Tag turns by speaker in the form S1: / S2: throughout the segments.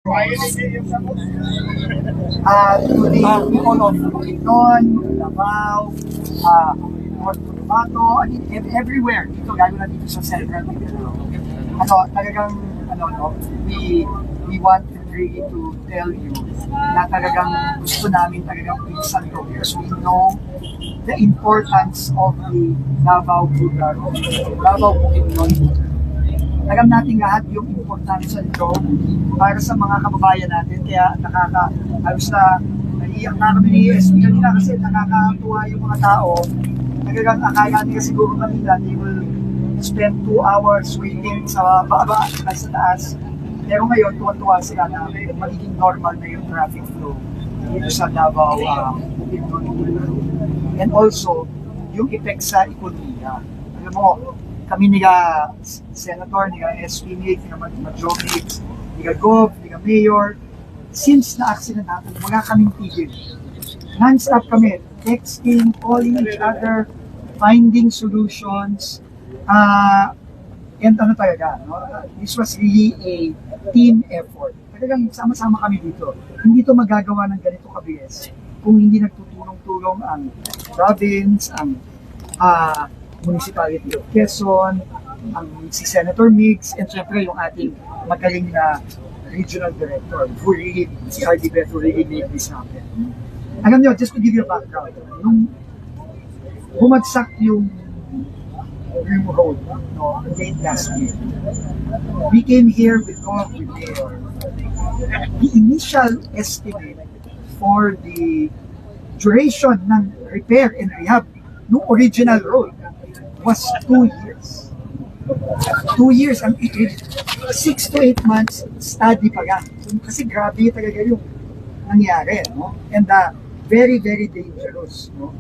S1: To the people of Bukidnon, Davao, North Cotabato, everywhere. Dito, lalo na dito sa Central Mindanao. Talagang, we want really to tell you na talagang gusto namin talagang pinsan to because we know the importance of the Davao Bugar, Davao Bukidnon. Alam natin lahat yung importansya nito para sa mga kababayan natin. Kaya halos na naiiyak na kami ni SB kanina kasi nakakatuwa yung mga tao. Talagang akala nila siguro kanina they will spend 2 hours waiting sa baba at sa taas. Pero ngayon, tuwa-tuwa sila na magiging normal na yung traffic flow dito sa Davao. And also, yung effect sa ekonomiya. Alam mo, kami nila Senator, nila SP Mig, nila Majomix, nila Gov, nila Mayor, since na-accident natin, wala kaming tigil. Non-stop kami, texting, calling each other, finding solutions, and talaga, this was really a team effort. Talagang sama-sama kami dito. Hindi to magagawa ng ganito kabilis kung hindi nagtutulong-tulong ang province, ang Municipality of Quezon, si Senator Migs, and syempre yung ating magaling na regional director, si RD Beth, who really made this happen. Alam nyo, just to give you a background, nung bumagsak yung road late last year, we came here with Mayor. The initial estimate for the duration ng repair and rehab ng original road was 2 years. 2 years ang 6 to 8 months study pa yan. Kasi grabe talaga yung nangyari, no? And very, very dangerous, no?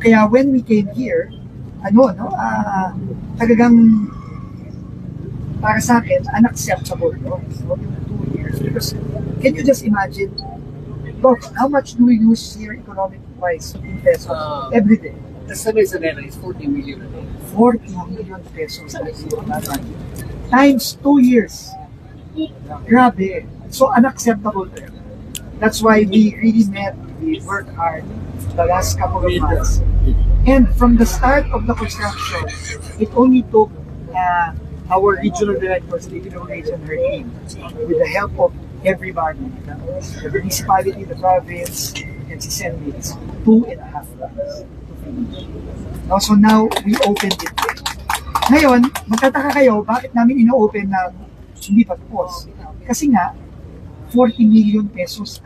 S1: Kaya when we came here, talagang para sa akin, unacceptable, no? So, yung 2 years. Because, can you just imagine, Bob, how much do we use here economic-wise in pesos every day?
S2: The estimate is 40 million a day.
S1: 40 million pesos times 2 years. Grabe. So unacceptable there. That's why we really worked hard the last couple of months. And from the start of the construction, it only took our regional directors, David O'Reilly and her team, with the help of everybody, the municipality, the province, and si Senmix, 2.5 months. So now, we opened it. Ngayon, magtataka kayo, bakit namin ino-open na hindi pa tapos? Kasi nga, 40 million pesos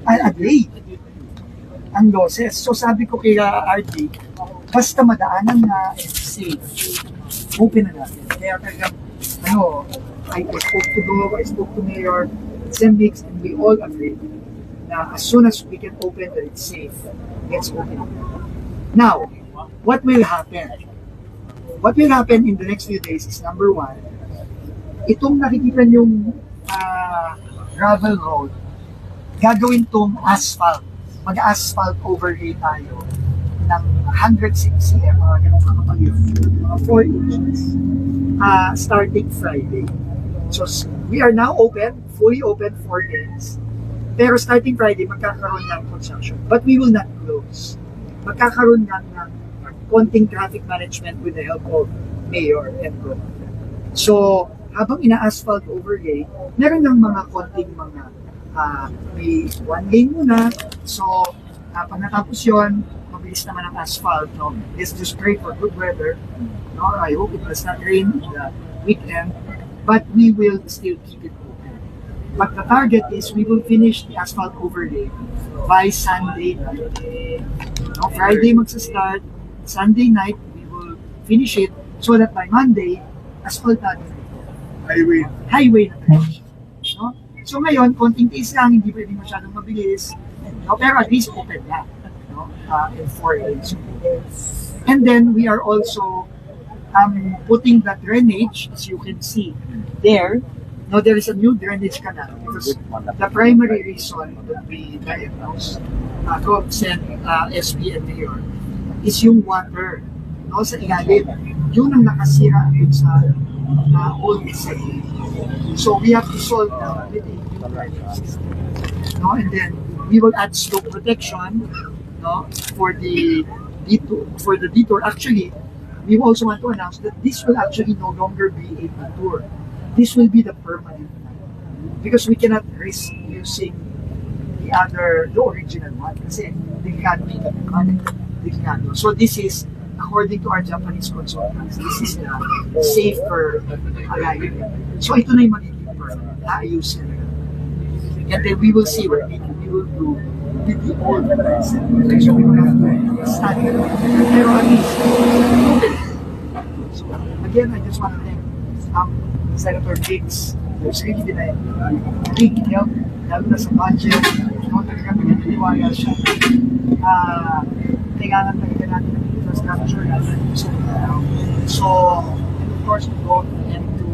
S1: a day ang losses. So sabi ko kay RD, basta madaanan na and safe, open na natin. Kaya talagang, I spoke to Mayor Zembix, and we all agreed na as soon as we can open that it's safe, let's open it. Now, what will happen? What will happen in the next few days is number 1, itong nakikita yung gravel road, gagawin tong asphalt. Mag-asphalt overlay tayo ng 106 cm, mga ganun kakapag yun, mga 4 inches, starting Friday. So, we are now open, fully open 4 days. Pero starting Friday, magkakaroon ng construction. But we will not close. Magkakaroon ng konting traffic management with the help of Mayor and Gov. So, habang ina-asphalt overlay, meron ng mga konting may 1 lane muna. So, pag natapos yun, mabilis naman ang asphalt. No? Let's just pray for good weather. No? I hope it does not rain the weekend. But we will still keep it open. But the target is we will finish the asphalt overlay by Sunday night. No? Friday magsa-start. Sunday night, we will finish it so that by Monday, asphalt natin ito. Highway na tayo. No? So ngayon, konting tiis lang, hindi pwede masyadong mabilis. No? Pero at least open na. No? In 4 days. And then, we are also putting the drainage, as you can see there. No, there is a new drainage canal because the primary reason that we diagnosed SP and Mayor is yung water, no, sa ilalim. Yun ang nakasira dun sa old setting. So we have to solve that with a No, and then we will add slope protection, no, for the detour. Actually, we also want to announce that this will actually no longer be a detour. This will be the permanent one. Because we cannot risk using the original one kasi delikado. So this is, according to our Japanese consultants, this is the safer alignment. So ito na yung magiging permanent. Ayusin na. And then we will see what we will do with the old person. So we will have to study it. Pero at least, so again, I just want to thank Senator Diggs. There's really been a big help, lalo na sa budget. Talagang pinaniwala siya. Kailangan talaga natin ng infrastructure natin. So, and of course, to go and to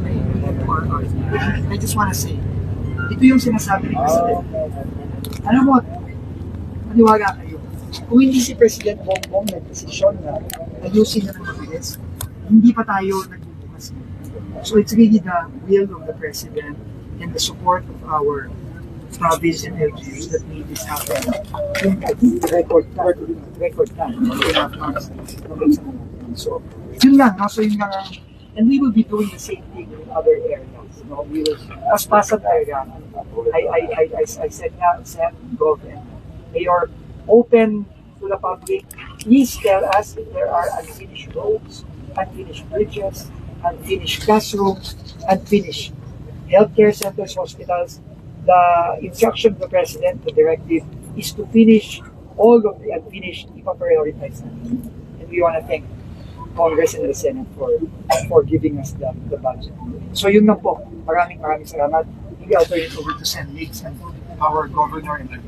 S1: make our art. I just want to say, ito yung sinasabi ni President. Alam mo, maniwala kayo, kung hindi si President Bongbong nag-desisyon na ayusin na ng mabilis, hindi pa tayo nagbubukas. So it's really the will of the President and the support of our province and LGUs that made this happen. I think record time. So, yun lang. No? So yun lang. And we will be doing the same thing in other areas. No, we will, as Pasad area, I said nga, Gov, and Mayor, open to the public. Please tell us if there are unfinished roads, unfinished bridges, unfinished classrooms, unfinished healthcare centers, hospitals. The instruction of the President, the directive, is to finish all of the unfinished, ipa-prioritize natin. And we want to thank Congress and the Senate for giving us the budget. So yun lang po. Maraming salamat. Maybe I'll turn it over to Sen. Leaks and our governor and the